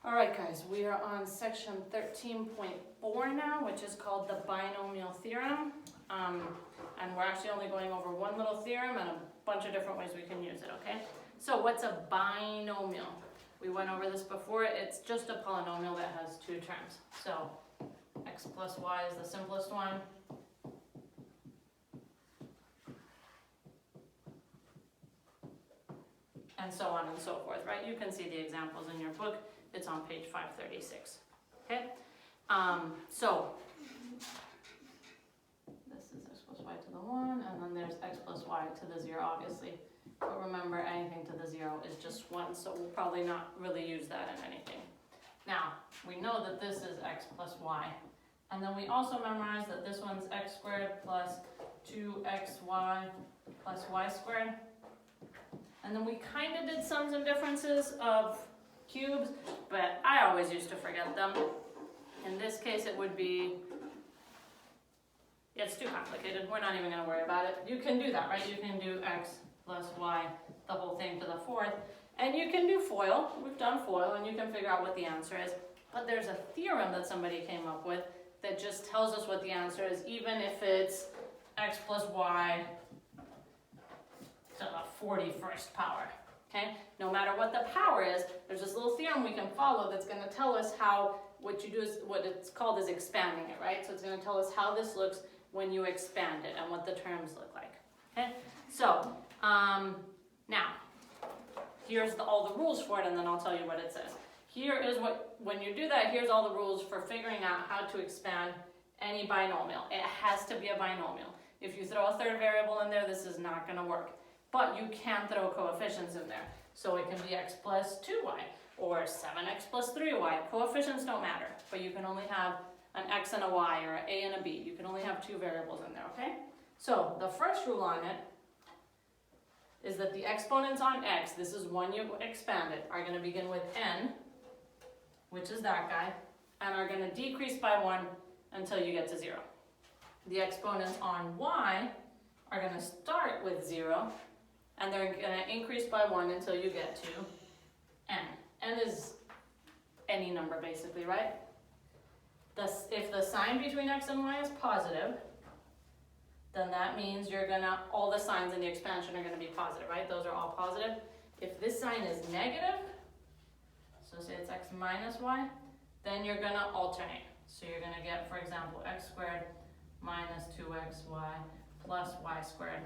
All right, guys, we are on section 13.4 now, which is called the Binomial Theorem. And we're actually only going over one little theorem and a bunch of different ways we can use it, okay? So what's a binomial? We went over this before. It's just a polynomial that has two terms. So x plus y is the simplest one. And so on and so forth, right? You can see the examples in your book. It's on page 536, okay? So this is x plus y to the 1, and then there's x plus y to the 0, obviously. But remember, anything to the 0 is just 1, so we'll probably not really use that in anything. Now, we know that this is x plus y. And then we also memorize that this one's x squared plus 2xy plus y squared. And then we kind of did sums and differences of cubes, but I always used to forget them. In this case, it would be, yeah, it's too complicated. We're not even going to worry about it. You can do that, right? You can do x plus y, the whole thing to the 4th. And you can do FOIL. We've done FOIL, and you can figure out what the answer is. But there's a theorem that somebody came up with that just tells us what the answer is, even if it's x plus y to the 41st power. Okay? No matter what the power is, there's this little theorem we can follow that's going to tell us how, what you do is, what it's called is expanding it, right? So it's going to tell us how this looks when you expand it and what the terms look like. Okay? So, now, here's all the rules for it, and then I'll tell you what it says. Here is what, when you do that, here's all the rules for figuring out how to expand any binomial. It has to be a binomial. If you throw a third variable in there, this is not going to work. But you can throw coefficients in there. So it can be x plus 2y or 7x plus 3y. Coefficients don't matter, but you can only have an x and a y or an a and a b. You can only have two variables in there, okay? So the first rule on it is that the exponents on x, this is when you expand it, are going to begin with n, which is that guy, and are going to decrease by 1 until you get to 0. The exponents on y are going to start with 0, and they're going to increase by 1 until you get to n. N is any number, basically, right? If the sign between x and y is positive, then that means you're going to, all the signs in the expansion are going to be positive, right? Those are all positive. If this sign is negative, so say it's x minus y, then you're going to alternate. So you're going to get, for example, x squared minus 2xy plus y squared,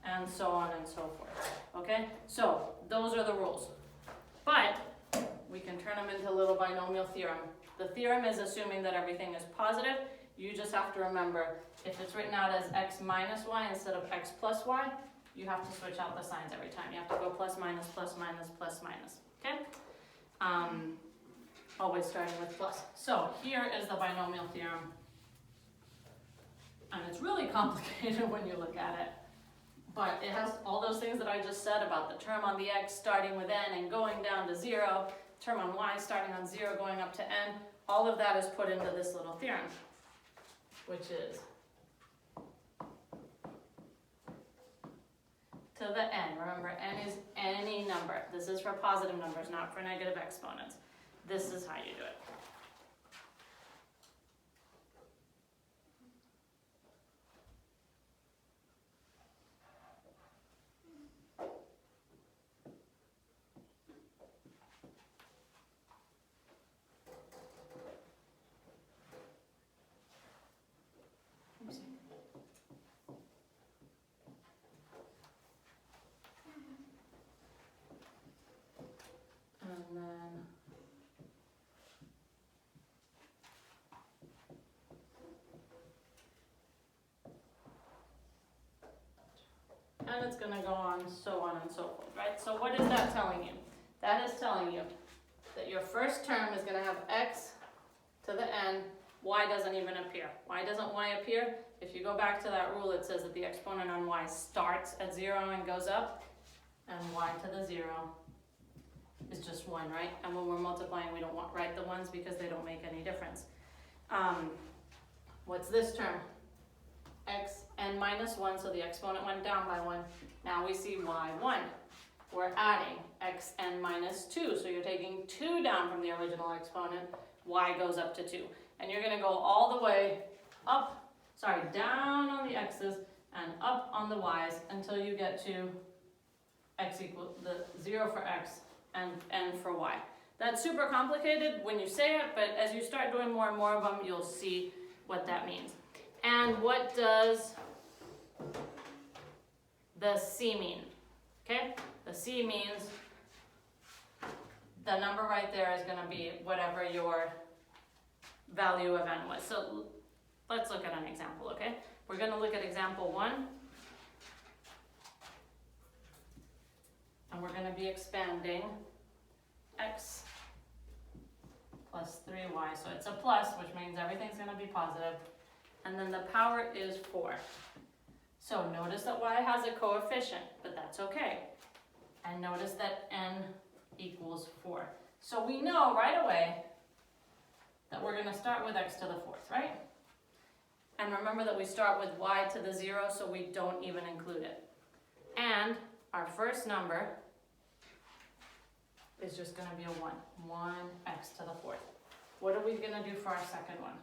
and so on and so forth, okay? So those are the rules. But we can turn them into a little binomial theorem. The theorem is assuming that everything is positive. You just have to remember, if it's written out as x minus y instead of x plus y, you have to switch out the signs every time. You have to go plus minus, plus minus, plus minus, okay? Always starting with plus. So here is the binomial theorem. And it's really complicated when you look at it. But it has all those things that I just said about the term on the x starting with n and going down to 0, term on y starting on 0 going up to n. All of that is put into this little theorem, which is to the n. Remember, n is any number. This is for positive numbers, not for negative exponents. This is how you do it. And it's going to go on and so forth, right? So what is that telling you? That is telling you that your first term is going to have x to the n. Y doesn't even appear. Why doesn't y appear? If you go back to that rule, it says that the exponent on y starts at 0 and goes up, and y to the 0 is just 1, right? And when we're multiplying, we don't write the ones because they don't make any difference. What's this term? X n minus 1, so the exponent went down by 1. Now we see y1. we're adding xn minus 2. So you're taking 2 down from the original exponent, y goes up to 2. And you're going to go all the way down on the x's and up on the y's until you get to x equals the 0 for x and n for y. That's super complicated when you say it, but as you start doing more and more of them, you'll see what that means. And what does the c mean? Okay, the c means the number right there is going to be whatever your value of n was. So let's look at an example, okay? We're going to look at example 1. And we're going to be expanding x plus 3y. So it's a plus, which means everything's going to be positive. And then the power is 4. So notice that y has a coefficient, but that's okay. And notice that n equals 4. So we know right away that we're going to start with x to the 4th, right? And remember that we start with y to the 0, so we don't even include it. And our first number is just going to be a 1. 1x to the 4th. What are we going to do for our second one?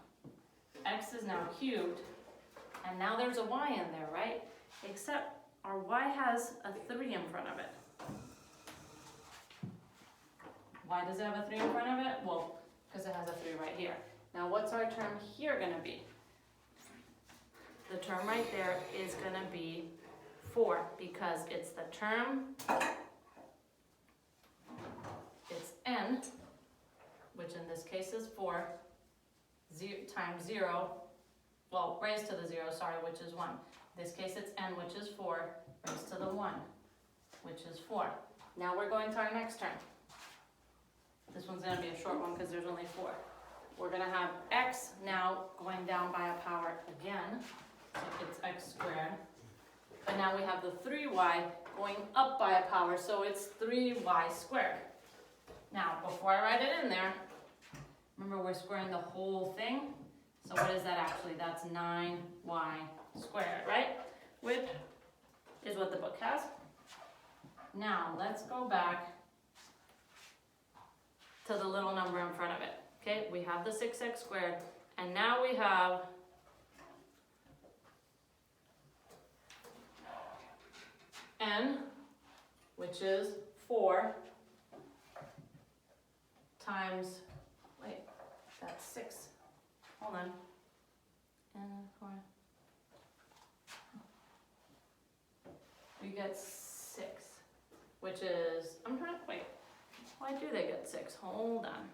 X is now cubed, and now there's a y in there, right? Except our y has a 3 in front of it. Why does it have a 3 in front of it? Well, because it has a 3 right here. Now what's our term here going to be? The term right there is going to be 4, because it's the term, it's n, which in this case is 4, times 0, well, raised to the 0, sorry, which is 1. In this case it's n, which is 4, raised to the 1, which is 4. Now we're going to our next term. This one's going to be a short one because there's only 4. We're going to have x now going down by a power again, so it's x squared. But now we have the 3y going up by a power, so it's 3y squared. Now, before I write it in there, remember we're squaring the whole thing. So what is that actually? That's 9y squared, right? Which is what the book has. Now, let's go back to the little number in front of it. Okay, we have the 6x squared, and now we have n, which is 4 times, wait, that's 6. Hold on. N 4. We get 6, which is, I'm trying to, wait. Why do they get 6? Hold on.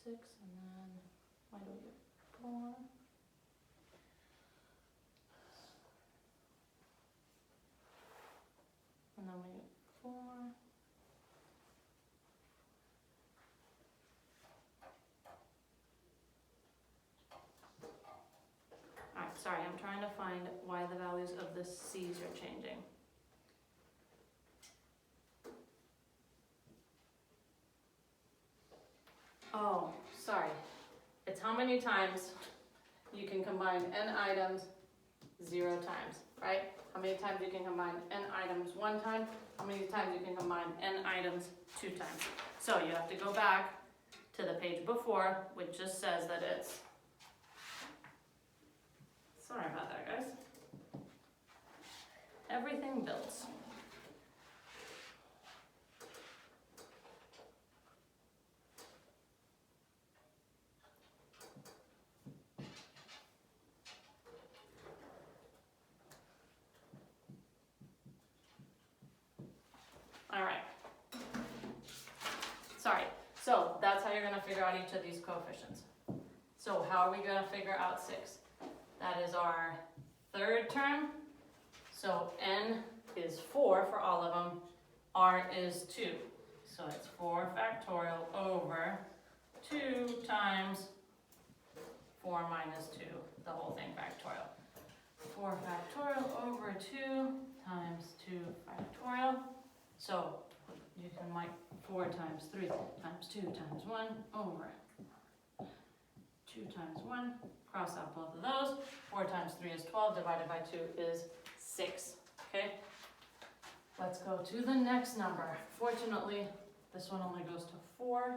6 and then, why do we get 4? And then we get 4. Alright, sorry, I'm trying to find why the values of the C's are changing. Oh, sorry. It's how many times you can combine n items 0 times, right? How many times you can combine n items 1 time? How many times you can combine n items 2 times? So you have to go back to the page before, which just says that it's, sorry about that, guys. Everything builds. All right. Sorry. So that's how you're going to figure out each of these coefficients. So how are we going to figure out 6? That is our third term. So n is 4 for all of them. R is 2. So it's 4 factorial over 2 times 4 minus 2, the whole thing factorial. 4 factorial over 2 times 2 factorial. So you can like 4 times 3 times 2 times 1 over 2 2 times 1, cross out both of those. 4 times 3 is 12, divided by 2 is 6, okay? Let's go to the next number. Fortunately, this one only goes to 4,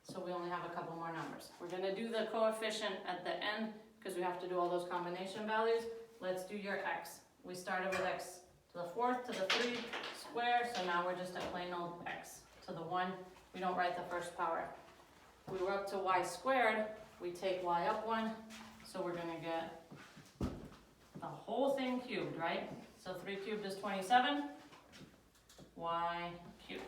so we only have a couple more numbers. We're gonna do the coefficient at the end, because we have to do all those combination values. Let's do your x. We started with x to the 4th, to the 3 square, so now we're just at plain old x to the 1. We don't write the first power. We were up to y squared, we take y up 1, so we're gonna get the whole thing cubed, right? So 3 cubed is 27, y cubed.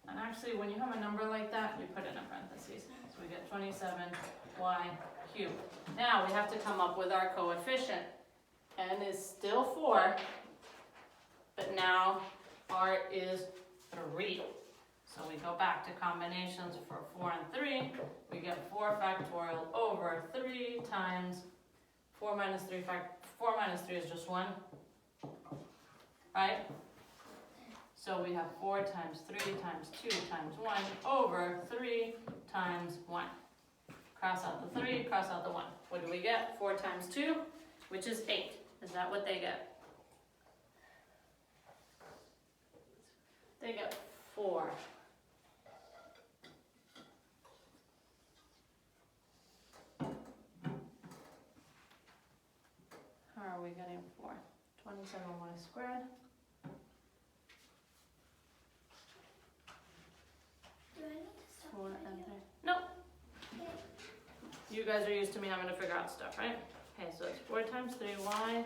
And actually, when you have a number like that, you put it in parentheses. So we get 27y cubed. Now we have to come up with our coefficient. N is still 4, but now r is 3. So we go back to combinations for 4 and 3. We get 4 factorial over 3 times 4 minus 3 is just 1, right? So we have 4 times 3 times 2 times 1 over 3 times 1. Cross out the 3, cross out the 1. What do we get? 4 times 2, which is 8. Is that what they get? They get 4. How are we getting 4? 27y squared. Do I need to stop 4 the and video? 3. No. Okay. You guys are used to me having to figure out stuff, right? Okay, so it's 4 times 3y.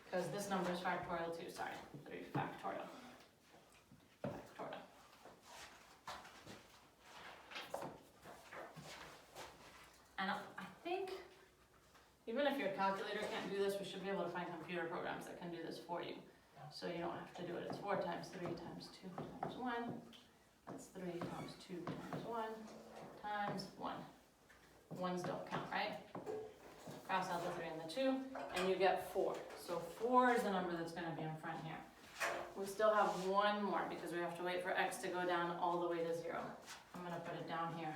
Because this number is factorial too, sorry. 3 factorial. Factorial. And I think, even if your calculator can't do this, we should be able to find computer programs that can do this for you. So you don't have to do it. It's 4 times 3 times 2 times 1. That's 3 times 2 times 1 times 1. Ones don't count, right? Cross out the 3 and the 2, and you get 4. So 4 is the number that's going to be in front here. We still have one more because we have to wait for x to go down all the way to 0. I'm going to put it down here.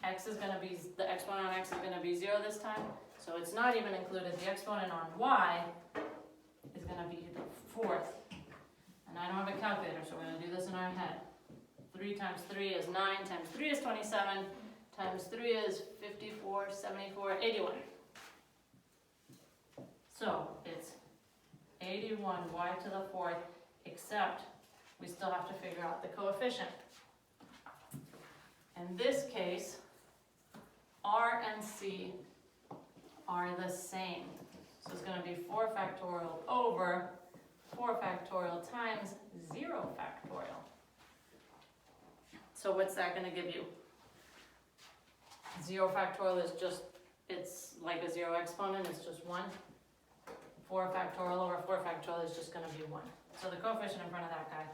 X is going to be, the exponent on x is going to be 0 this time, so it's not even included. The exponent on y is going to be the 4th. And I don't have a calculator, so we're going to do this in our head. 3 times 3 is 9, times 3 is 27, times 3 is 54, 74, 81. So it's 81y to the 4th, except we still have to figure out the coefficient. In this case, r and c are the same. So it's going to be 4 factorial over 4 factorial times 0 factorial. So what's that going to give you? 0 factorial is just, it's like a 0 exponent, it's just 1. 4 factorial over 4 factorial is just going to be 1. So the coefficient in front of that guy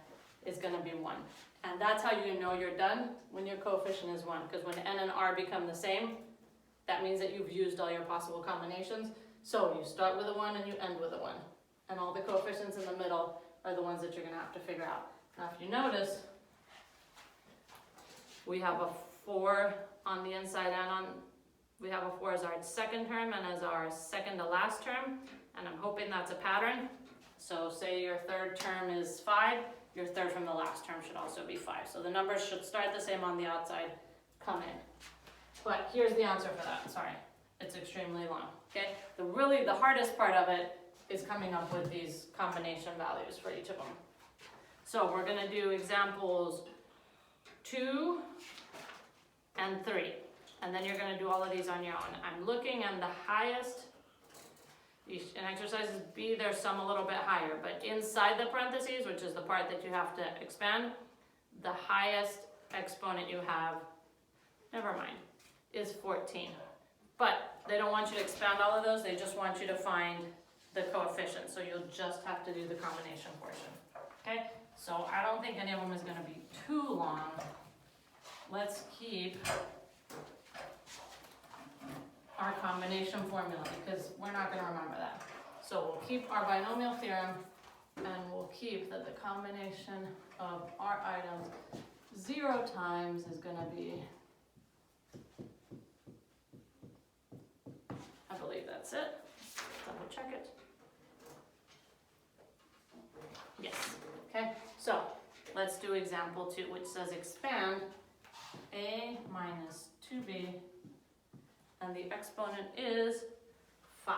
is going to be 1. And that's how you know you're done, when your coefficient is 1. Because when n and r become the same, that means that you've used all your possible combinations. So you start with a 1 and you end with a 1. And all the coefficients in the middle are the ones that you're going to have to figure out. Now if you notice, we have a 4 on the inside and on, we have a 4 as our second term and as our second to last term. And I'm hoping that's a pattern. So say your third term is 5, your third from the last term should also be 5. So the numbers should start the same on the outside, come in. But here's the answer for that, sorry. It's extremely long, okay? The hardest part of it is coming up with these combination values for each of them. So we're gonna do examples 2 and 3. And then you're gonna do all of these on your own. I'm looking and the highest, in exercises B, there's some a little bit higher, but inside the parentheses, which is the part that you have to expand, the highest exponent you have, never mind, is 14. But they don't want you to expand all of those, they just want you to find the coefficient, so you'll just have to do the combination portion, okay? So I don't think any of them is gonna be too long. Let's keep our combination formula, because we're not going to remember that. So we'll keep our binomial theorem, and we'll keep that the combination of our items 0 times is going to be, I believe that's it. Double check it. Yes. Okay, so let's do example 2, which says expand a minus 2b, and the exponent is 5.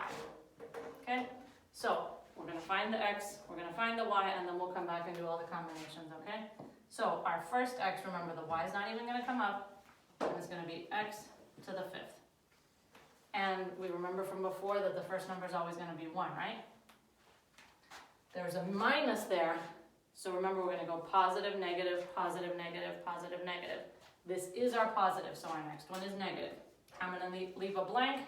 Okay, so we're going to find the x, we're going to find the y, and then we'll come back and do all the combinations, okay? So our first x, remember the y is not even going to come up, and it's going to be x to the 5th. And we remember from before that the first number is always going to be 1, right? There's a minus there, so remember we're going to go positive, negative, positive, negative, positive, negative. This is our positive, so our next one is negative. I'm going to leave a blank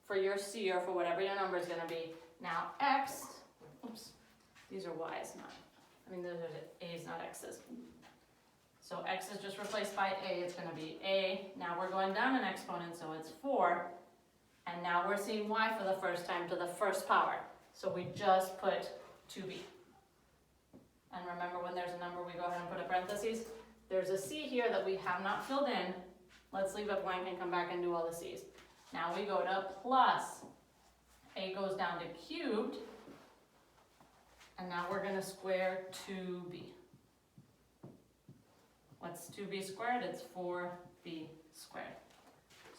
for your c or for whatever your number is going to be. Now x, oops, these are y's, those are a's, not x's. So x is just replaced by a, it's going to be a. Now we're going down an exponent, so it's 4. And now we're seeing y for the first time to the first power. So we just put 2b. And remember, when there's a number, we go ahead and put a parentheses. There's a c here that we have not filled in. Let's leave it blank and come back and do all the c's. Now we go to plus. A goes down to cubed. And now we're going to square 2b. What's 2b squared? It's 4b squared.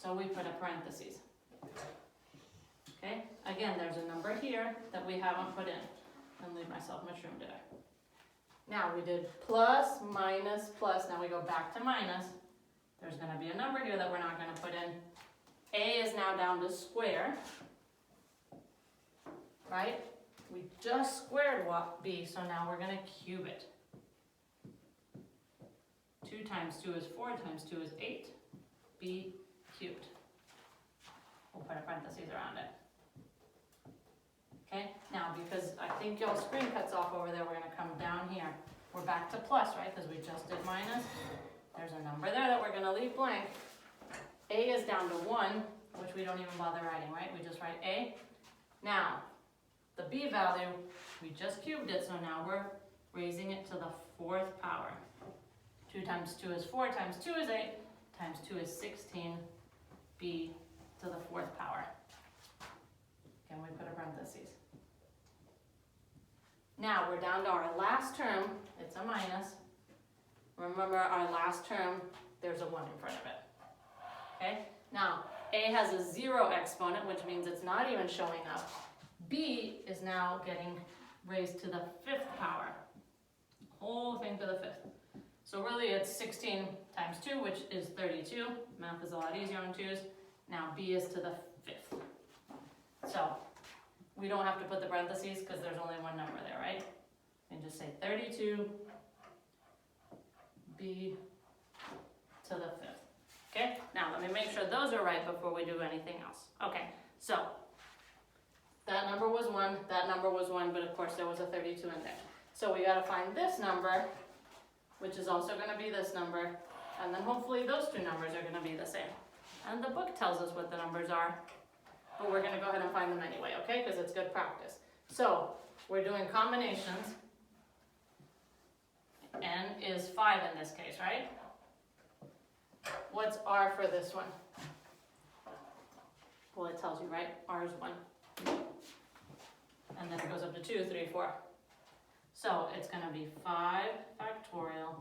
So we put a parentheses. Okay, again, there's a number here that we haven't put in. And leave myself much room today. Now we did plus, minus, plus. Now we go back to minus. There's going to be a number here that we're not going to put in. A is now down to square. Right? We just squared b, so now we're going to cube it. 2 times 2 is 4, times 2 is 8. B cubed. We'll put a parentheses around it. Okay, now because I think y'all's screen cuts off over there, we're going to come down here. We're back to plus, right, because we just did minus. There's a number there that we're going to leave blank. A is down to 1, which we don't even bother writing, right? We just write A. Now, the b value, we just cubed it, so now we're raising it to the 4th power. 2 times 2 is 4, times 2 is 8, times 2 is 16, b to the 4th power. Again, we put a parentheses. Now we're down to our last term. It's a minus. Remember, our last term, there's a 1 in front of it. Okay? Now, a has a 0 exponent, which means it's not even showing up. B is now getting raised to the 5th power. Whole thing to the 5th. So really it's 16 times 2, which is 32. Math is a lot easier on 2's. Now b is to the 5th. So we don't have to put the parentheses because there's only one number there, right? And just say 32 b to the 5th. Okay, now let me make sure those are right before we do anything else. Okay, so that number was 1, that number was 1, but of course there was a 32 in there. So we got to find this number, which is also going to be this number, and then hopefully those two numbers are going to be the same. And the book tells us what the numbers are, but we're going to go ahead and find them anyway, okay? Because it's good practice. So we're doing combinations. N is 5 in this case, right? What's R for this one? Well, it tells you, right? R is 1. And then it goes up to 2, 3, 4. So it's going to be 5 factorial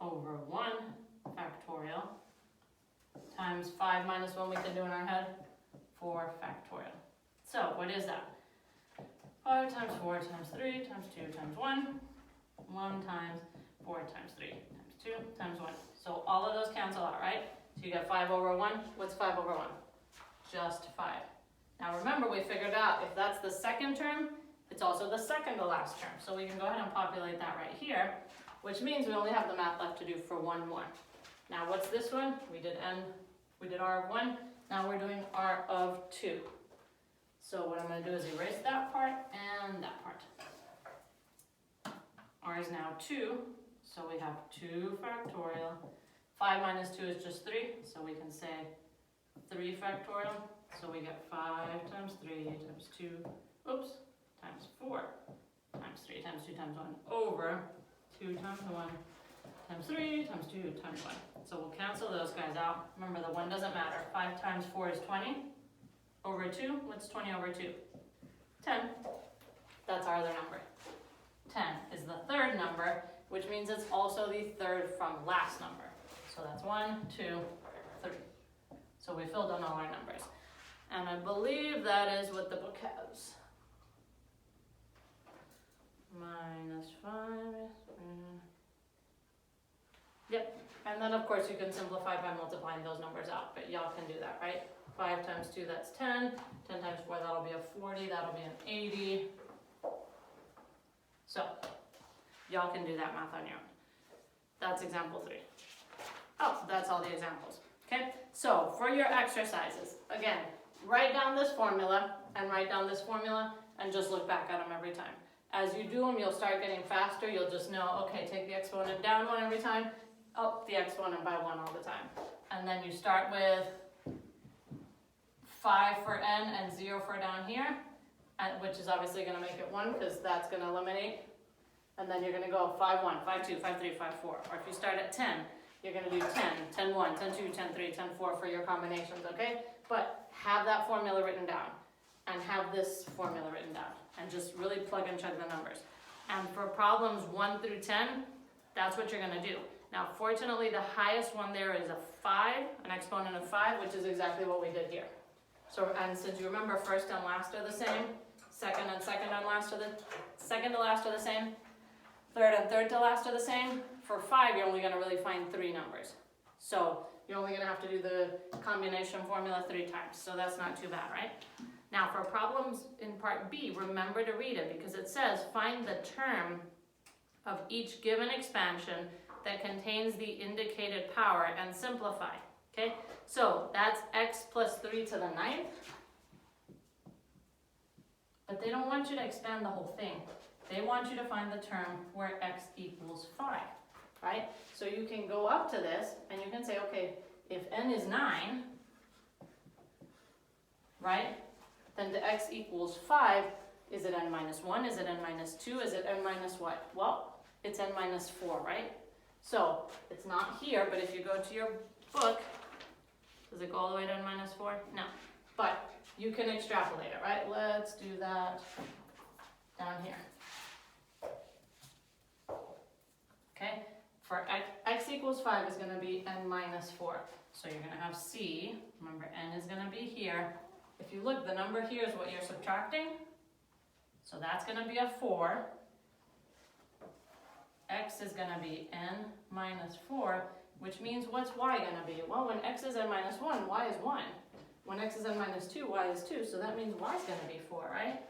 over 1 factorial times 5 minus 1 we can do in our head, 4 factorial. So what is that? 5 times 4 times 3 times 2 times 1, 1 times 4 times 3 times 2 times 1. So all of those cancel out, right? So you got 5 over 1. What's 5 over 1? Just 5. Now remember, we figured out if that's the second term, it's also the second to last term. So we can go ahead and populate that right here, which means we only have the math left to do for one more. Now what's this one? We did R of 1. Now we're doing R of 2. So what I'm going to do is erase that part and that part. R is now 2, so we have 2 factorial. 5 minus 2 is just 3, so we can say 3 factorial. So we get 5 times 3 times 2, times 4 times 3 times 2 times 1 over 2 times 1 times 3 times 2 times 1. So we'll cancel those guys out. Remember, the 1 doesn't matter. 5 times 4 is 20 over 2. What's 20 over 2? 10. That's our other number. 10 is the third number, which means it's also the third from last number. So that's 1, 2, 3. So we filled in all our numbers. And I believe that is what the book has. Minus 5. Yep. And then of course you can simplify by multiplying those numbers out, but y'all can do that, right? 5 times 2, that's 10. 10 times 4, that'll be a 40. That'll be an 80. So, y'all can do that math on your own. That's example 3. Oh, that's all the examples. Okay? So, for your exercises, again, write down this formula and write down this formula and just look back at them every time. As you do them, you'll start getting faster. You'll just know, okay, take the exponent down 1 every time, up the exponent by 1 all the time. And then you start with 5 for n and 0 for down here, which is obviously going to make it 1 because that's going to eliminate. And then you're going to go 5, 1, 5, 2, 5, 3, 5, 4. Or if you start at 10, you're going to do 10, 10, 1, 10, 2, 10, 3, 10, 4 for your combinations, okay? But have that formula written down and have this formula written down and just really plug and chug the numbers. And for problems 1 through 10, that's what you're going to do. Now, fortunately, the highest one there is a 5, an exponent of 5, which is exactly what we did here. So, and since you remember first and last are the same, second and second to last are the same, third and third to last are the same, for 5 you're only going to really find 3 numbers. So you're only going to have to do the combination formula 3 times, so that's not too bad, right? Now for problems in part B, remember to read it because it says find the term of each given expansion that contains the indicated power and simplify. Okay, so that's x plus 3 to the 9th. But they don't want you to expand the whole thing. They want you to find the term where x equals 5, right? So you can go up to this and you can say, okay, if n is 9, right, then the x equals 5, is it n minus 1, is it n minus 2, is it n minus what? Well, it's n minus 4, right? So it's not here, but if you go to your book, does it go all the way to n minus 4? No. But you can extrapolate it, right? Let's do that down here. Okay? For x equals 5 is going to be n minus 4. So you're going to have c. Remember, n is going to be here. If you look, the number here is what you're subtracting. So that's going to be a 4. X is going to be n minus 4, which means what's y going to be? Well, when x is n minus 1, y is 1. When x is n minus 2, y is 2, so that means y is going to be 4, right?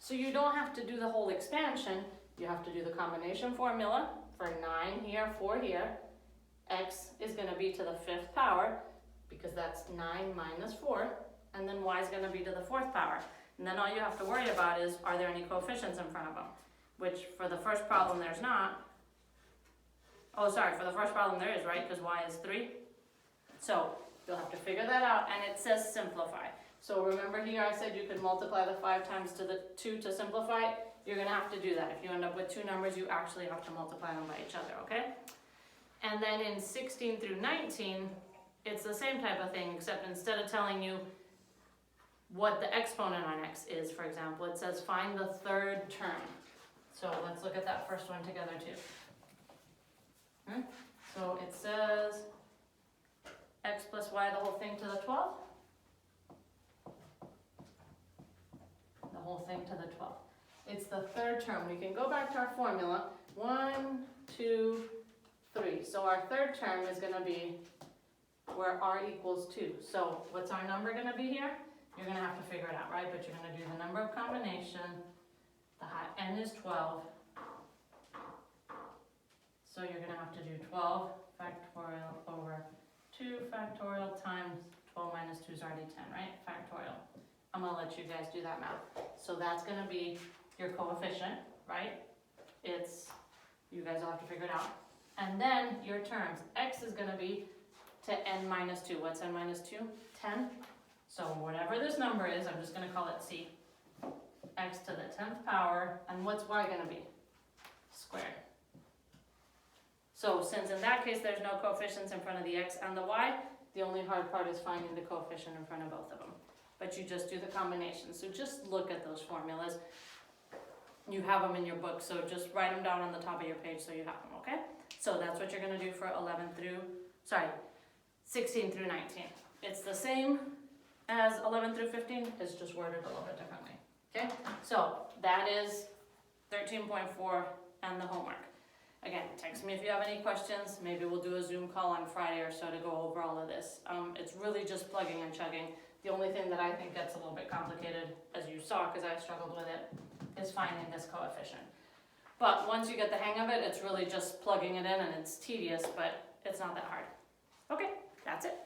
So you don't have to do the whole expansion. You have to do the combination formula for 9 here, 4 here. X is going to be to the 5th power, because that's 9 minus 4, and then y is going to be to the 4th power. And then all you have to worry about is, are there any coefficients in front of them? Which, for the first problem, there's not. Oh, sorry, for the first problem there is, right? Because y is 3. So you'll have to figure that out, and it says simplify. So remember here I said you could multiply the 5 times to the 2 to simplify it. You're going to have to do that. If you end up with 2 numbers, you actually have to multiply them by each other, okay? And then in 16 through 19, it's the same type of thing, except instead of telling you what the exponent on x is, for example, it says find the third term. So let's look at that first one together too. So it says x plus y, the whole thing to the 12th. The whole thing to the 12th. It's the third term. We can go back to our formula. 1, 2, 3. So our third term is going to be where r equals 2. So what's our number going to be here? You're going to have to figure it out, right? But you're going to do the number of combination. The n is 12. So you're going to have to do 12 factorial over 2 factorial times 12 minus 2 is already 10, right? Factorial. I'm going to let you guys do that math. So that's going to be your coefficient, right? You guys will have to figure it out. And then your terms. X is going to be to n minus 2. What's n minus 2? 10. So whatever this number is, I'm just going to call it c. X to the 10th power. And what's y going to be? Squared. So since in that case there's no coefficients in front of the x and the y, the only hard part is finding the coefficient in front of both of them. But you just do the combination, so just look at those formulas. You have them in your book, so just write them down on the top of your page so you have them, okay? So that's what you're gonna do for 16 through 19. It's the same as 11 through 15, it's just worded a little bit differently, okay? So that is 13.4 and the homework. Again, text me if you have any questions. Maybe we'll do a Zoom call on Friday or so to go over all of this. It's really just plugging and chugging. The only thing that I think gets a little bit complicated, as you saw, because I struggled with it, is finding this coefficient. But once you get the hang of it, it's really just plugging it in, and it's tedious, but it's not that hard. Okay, that's it.